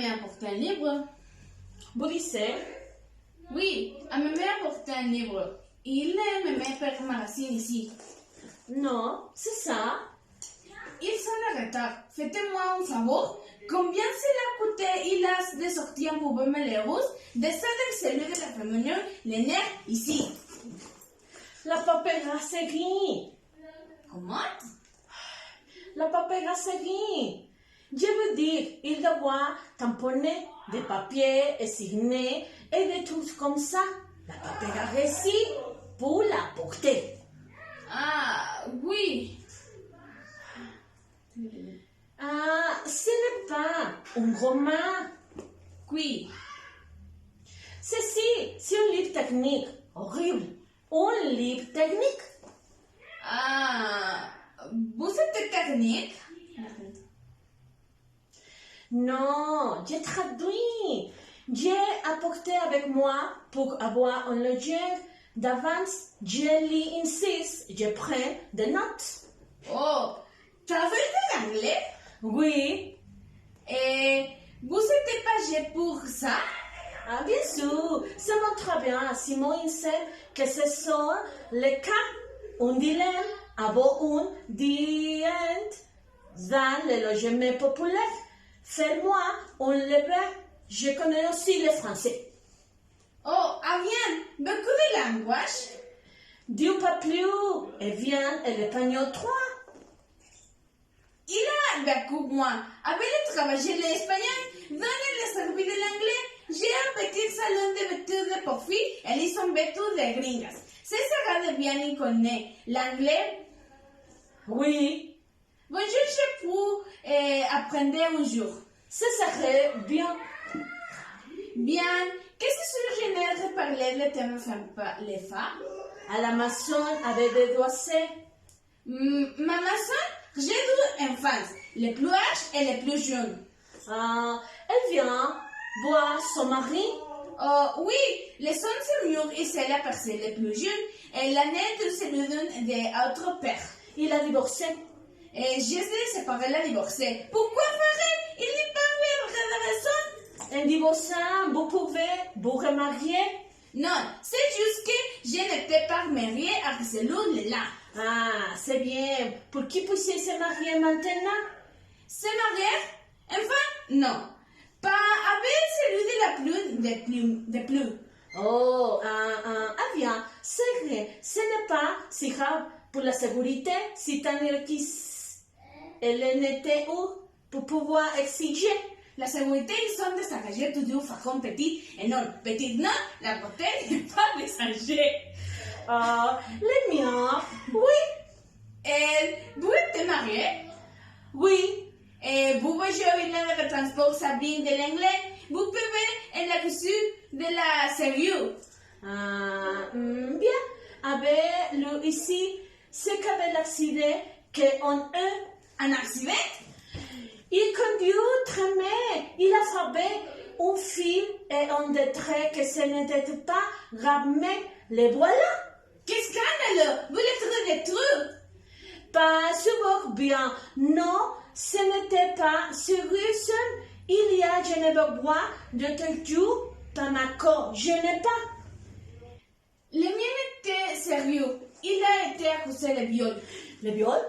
m'a apporté un livre. Vous lisez? Oui, elle m'a apporté un livre. Il me met par magazine ici. Non, c'est ça. Il sonne en retard. Faites-moi un favor. Combien cela coûtait il a de sortir pour me les rousses, de ça de celui de la réunion, les nerfs ici. La paperasserie. Comment? La paperasserie. Je veux dire, il doit tamponner des papiers et signer et des trucs comme ça. La paperasserie pour la porter. Ah, oui. Ah, ce n'est pas un roman. Oui. Ceci, c'est un livre technique. Horrible. Un livre technique. Ah, vous êtes technique? Non, j'ai traduit. J'ai apporté avec moi pour avoir un logement d'avance. Je lis insiste, je prends des notes. Oh, tu as fait de l'anglais? Oui. Et vous êtes pagé pour ça? Ah, bien sûr, ça montre bien, Simon insiste que ce sont les cas, un dilemme, avoir un dient dans le logement populaire. Fais-moi un lever, je connais aussi le français. Oh, bien, beaucoup de langages. Dis pas plus, et viens et l'espagnol 3. Il a beaucoup moins. Avec travaillé l'espagnol, dans le service de l'anglais, j'ai un petit salon de vêtements de profil et ils sont vêtus de gringas. C'est ça que bien y connaît. L'anglais, Oui, bonjour, je peux apprendre un jour. ce serait bien. Bien, qu'est-ce que je n'ai parlé le thème les femmes? À la maçon avec des doigts. Ma maçon, j'ai deux enfants, les plus âgés et les plus jeunes. Ah, elle vient voir son mari. Oh, oui, les sons seniors et c'est la personne les plus jeune et l'année de celui d'un autre père. Il a divorcé. Et je sais séparer la divorcée. Pourquoi ferait? Il n'est pas fait de raison. En divorçant, vous pouvez vous remarier. Non, c'est juste que je n'étais pas mariée à celui-là. Ah, c'est bien. Pour qui puissiez se marier maintenant? Se marier? Enfin, non. Pas avec celui de plus. Oh, bien, c'est vrai. Ce n'est pas si grave pour la sécurité si t'en elle n'était où pour pouvoir exiger. La sécurité, ils sont désengagés toujours façon petit et non. Petit non, la beauté n'est pas désengagée. Ah, les miens, oui. Et vous êtes marié? Oui. Et vous voyez le transport Sabine de l'anglais? Vous pouvez en la reçu de la sérieux. Bien. Avec le ici, c'est qu'avec l'accident qu'on a Un accident? il conduit très mal. Il a fait un fil et un des traits que ce n'était pas ramené. Les voilà. Qu'est-ce scandaleux! Vous les trouvez détruits? Pas souvent bien. Non, ce n'était pas sérieux. Il y a, je n'ai pas besoin de te dire par ma corps. Je n'ai pas. Le mien était sérieux. Il a été accusé de viol. Le viol?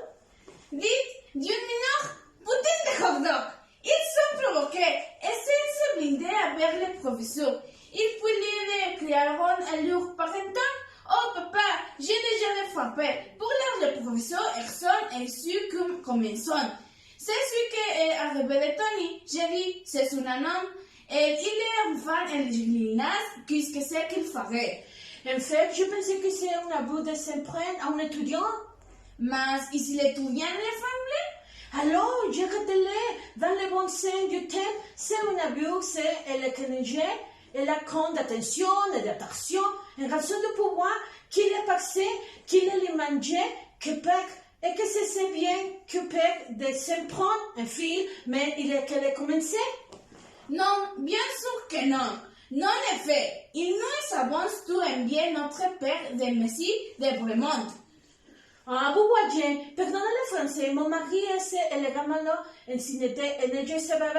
Dites, d'une mineur, putain de hot dog. Ils sont provoqués et sans se blinder avec les professeurs. Ils puis les criaront à leur parentin. Oh papa, je n'ai jamais frappé. Pour l'heure, le professeur Erson est su comme un son. C'est ce qui est arrivé de Tony. J'ai dit, c'est son homme. Et il est enfant et gymnase, qu'est-ce que c'est qu'il ferait? En fait, je pensais que c'est un abus de s'en prendre à un étudiant. Mais ici l'étudiant est fameux? Alors, je retenais dans le bon sens du thème, c'est un abus, c'est le Canadien et la compte d'attention et d'attraction, en raison du pouvoir qu'il est passé, qu'il est mangé, que peut, et que c'est bien que peut de s'en prendre un fil, mais il est qu'elle a commencé. Non, bien sûr que non. Non, en effet, il nous avance tout un bien notre père de Messie de Bremont. Ah, vous voyez, perdonnez le français, mon mari est élégamment en sinité et ne je savais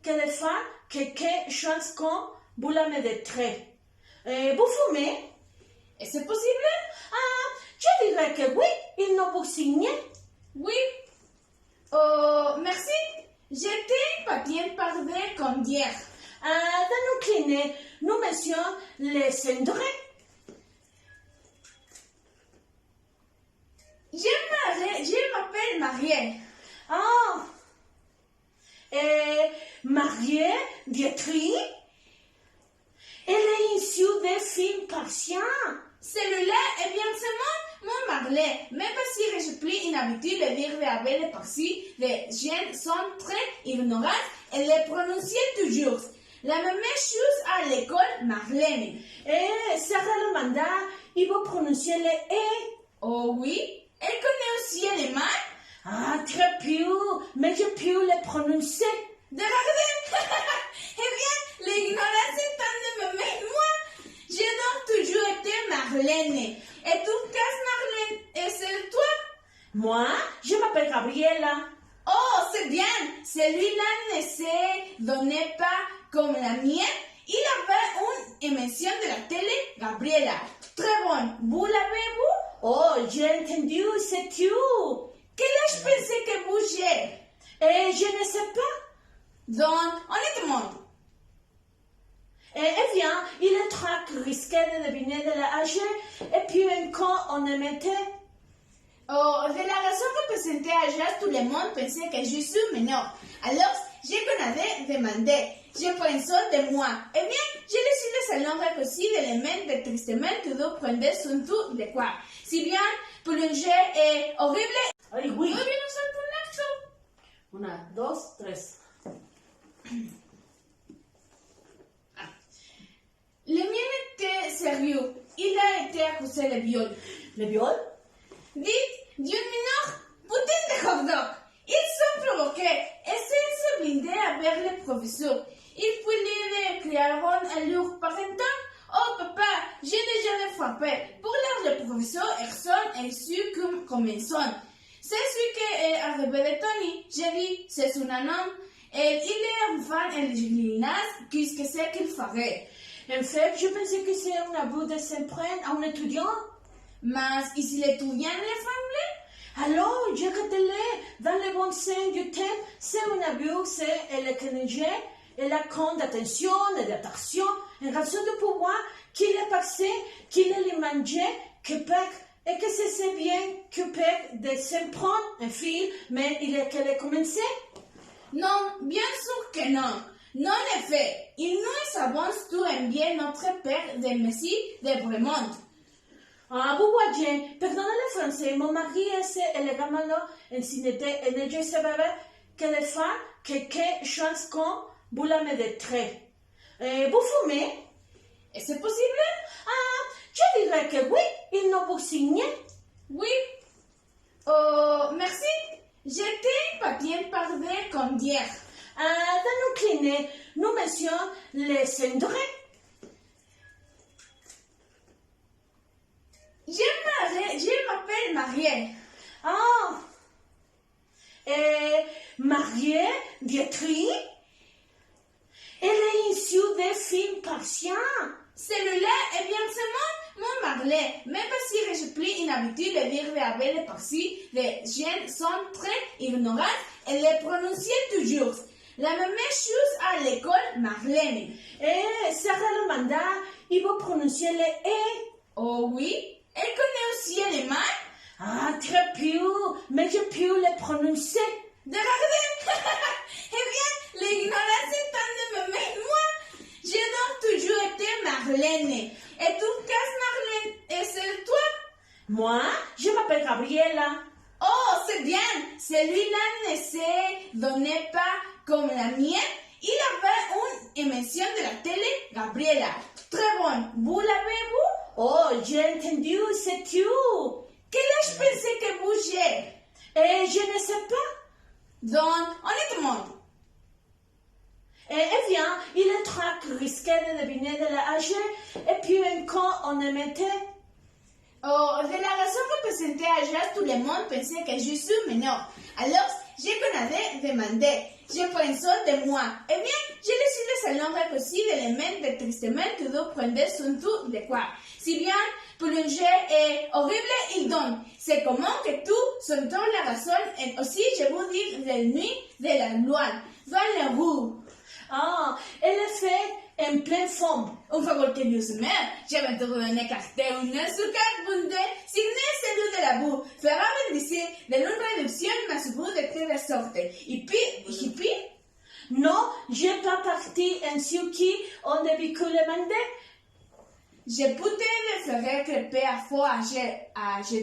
que les femmes que chantent comme vous la mettez. Vous fumez? Est-ce possible? Je dirais que oui, il ne vous signe. Oui. Oh, merci. J'étais impatiente par des comme hier. Dans nos cliniques, nous mentionnons les cendres. Je m'appelle Marielle. Mariée, Dietry, elle est issue des films patients. Celui-là est bien seulement mon Marley. Même si je suis inhabituée de dire des abeilles parties, les jeunes sont très ignorants et les prononcent toujours. La même chose à l'école Marlène. Sarah le mandat, il va prononcer les E. Oh oui, elle connaît aussi les mains. Très peu, mais je peux les prononcer. De regarder. Eh bien, l'ignorance est en de même moi. J'ai donc toujours été Marlène. Et tout casse Marlène, et c'est toi? Moi, je m'appelle Gabriela. Oh, c'est bien. Celui-là ne se donnait pas comme la mienne. Il avait une émission de la télé, Gabriela. Très bonne. Vous l'avez-vous? Oh, j'ai entendu, c'est tu. Quel âge pensez que vous j'ai? Je ne sais pas. Donc, honnêtement. Eh bien, il est très risqué de deviner de l'âge. Et puis, quand on est mettait. Oh, de la raison représentée à Jazz, tout le monde pensait que je suis mineur. Alors, je connaissais demandé. Je pensais de moi. Eh bien, je laissé le salon raccourci d'éléments de tristement que vous prenez son tour de quoi. Si bien, plongé et horrible. Ay, oui. Muy bien, nous sommes Una, dos, tres. Le mien était sérieux. Il a été accusé de viol. Le viol? Dites, Dieu mineur, putain de hot dog. Ils sont provoqués. Essaient de se blinder avec le professeur. Ils pouvaient criaron à leur parentin. Oh papa, je n'ai jamais frappé. Pour leur le professeur Erson est su comme un son. C'est ce qui est arrivé de Tony. J'ai dit, c'est son homme. Et il est enfant et gymnase, qu'est-ce que c'est qu'il ferait? En fait, je pensais que c'est un abus de s'emprunter à un étudiant. Mais ici l'étudiant les femmes? Alors, je retenais dans le bon sens du thème, c'est un abus, c'est le Canadien et la compte d'attention et d'attraction en raison du pouvoir qu'il est passé, qu'il est mangé, que pec, et que c'est bien que pec de s'en prendre un fil, mais il est qu'elle a commencé. Non, bien sûr que non. Non, en effet, il nous savons tout un bien notre père de Messie de Bremont. Vous voyez, perdonnez le français, mon mari est élégamment enseigné et je savais que les femmes que chantent comme vous la mettez. Vous fumez? Est-ce possible? Je dirais que oui, il ne vous signe. Oui. Oh, merci. J'étais impatiente par des comme hier. Dans nos cliniques, nous mentionnons les cendres. Je m'appelle Marielle. Mariée, Dietry, elle est issue des films patients. Celui-là est bien seulement mon Marley. Même si je suis inhabituée de dire des abeilles parties, les jeunes sont très ignorants et les prononcent toujours. La même chose à l'école Marlène. Sarah le mandat, il va prononcer les E. Oh oui, elle connaît aussi les mains. Très peu, mais je peux les prononcer. De regarder. Eh bien, l'ignorance est en de même moi. J'ai donc toujours été Marlène. Et tout casse Marlène, et c'est toi? Moi, je m'appelle Gabriela. Oh, c'est bien. Celui-là ne se donnait pas comme la mienne. Il avait une émission de la télé, Gabriela. Très bonne. Vous l'avez-vous? Oh, j'ai entendu, c'est tu. Quel âge pensez que vous j'ai? Je ne sais pas. Donc, honnêtement. Eh bien, il est très risqué de deviner de l'âge. Et puis, quand on est mettait. Oh, de la raison représentée à Jazz, tout le monde pensait que je suis mineur. Alors, je connais demandé. Je pense de moi. Eh bien, je le suis le salon recueilli d'éléments de tristement que vous prenez son tout de quoi. Si bien, plongé et horrible, il donne. C'est comment que tout son temps la raison et aussi, je vous dis, la nuit de la loi. Dans les roues. Ah, elle est faite en pleine forme. Un favor que Dios me, je vais te redonner carte une azúcar bunde, signé celui de la boue, fera bendice de une réduction ma bout de telle sorte. Et puis, Non, j'ai pas parti en ce qui on ne veut que le demander. je peux te faire crêper à faux à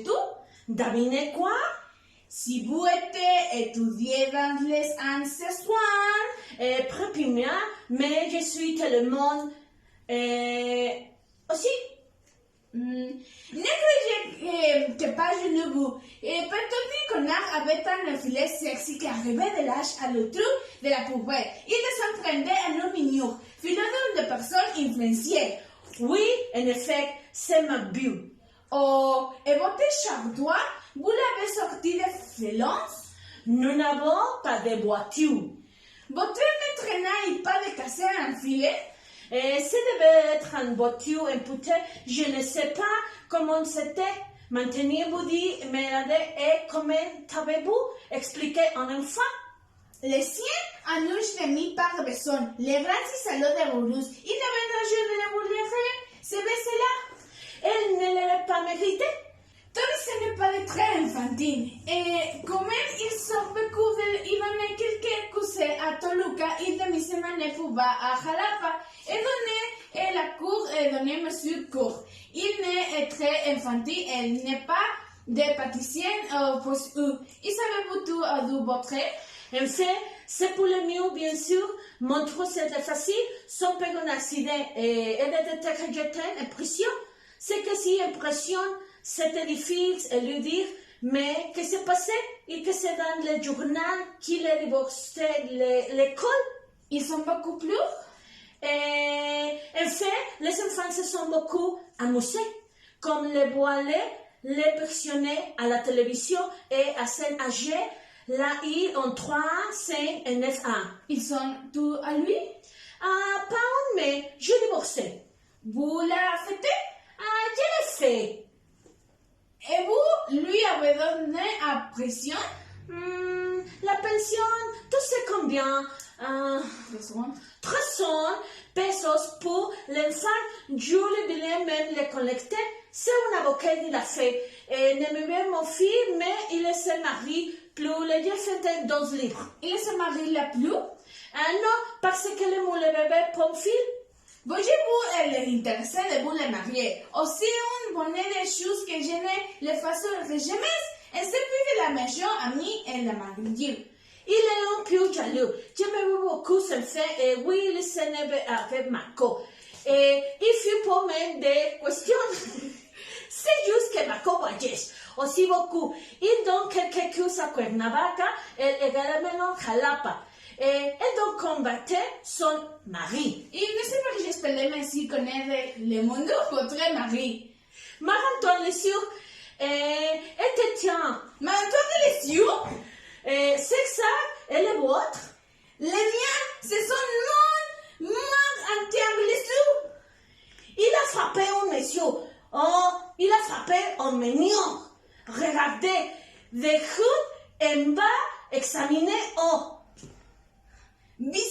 tout. Devinez quoi? Si vous êtes étudié dans les ancêtres, Prépimia, mais je suis tellement aussi. Ne croyez que pas je ne vous. Peut-être qu'on a avec un filet sexy qui arrivait de l'âge à l'autre de la poubelle. Il se prendait à nos mignons, filant de personnes influenciées. Oui, en effet, c'est ma but. Oh, et votre chardois, vous l'avez sorti de violence? Nous n'avons pas de voiture. Votre maître n'a pas de casser un filet? Ça devait être une voiture imputée. Je ne sais pas comment c'était. Maintenant, vous dites, mais et comment avez-vous expliqué en enfant? Les siens annoncent de mi par besoin. Les grands salauds de Bourous. Il n'avait pas joué de la bourgeoisie. C'est cela. Elle ne l'avait pas mérité. Tout ce n'est pas de très infantile. Et comme il sort beaucoup de Ivane quelque à Toluca, il de mi semaine pour à Jalapa. Et donné la cour et donné monsieur cour. Il n'est très infantile, elle n'est pas de pâtissier il savait tout à du votre. En fait, c'est pour le mieux, bien sûr. Mon trou, c'est facile. Son père un accident et elle était rejetée en prison. C'est que si impression, c'était difficile de lui dire, mais que c'est passé et que c'est dans le journal qu'il a divorcé l'école. Ils sont beaucoup plus? Et en fait, les enfants se sont beaucoup amusés, comme les voilés, les personnages à la télévision et à scène âgée, là, ils ont 3, 5 et 9 ans. Ils sont tous à lui? Ah, pas un, mais je divorcé. Vous l'avez fêté? Ah, je l'ai fait. Et vous lui avez donné à pression? La pension, tu sais combien? 300 pesos pour l'enfant. Je le voulais même le collecter. C'est un avocat qui l'a fait. Et ne me met mon fils, mais il se marie plus. Il a fait 12 livres. Il se marie la plus? Non, parce que le moule bébé pour fil. Voyez-vous, elle est intéressée de vous le marier. Aussi, un bonnet de choses que je ne le fasse jamais. Et c'est plus de la maison amie et la mariée. Il est un peu jaloux. J'aime beaucoup ce fait et oui, il se neve avec Marco. Et il faut poser des questions. C'est juste que Marco voyage aussi beaucoup. Il donne quelque chose à Cuernavaca et également Jalapa. Et donc combattait son mari. Il ne sait pas que j'espère même si connaît le monde votre mari. Marc-Antoine Lessieux était tiens. Marc-Antoine Lessieux? C'est ça, et le vôtre? Les miens, ce sont non Marc-Antoine Lessieux. Il a frappé un monsieur. Oh, il a frappé un mignon. Regardez, de haut en bas, examinez haut. Bien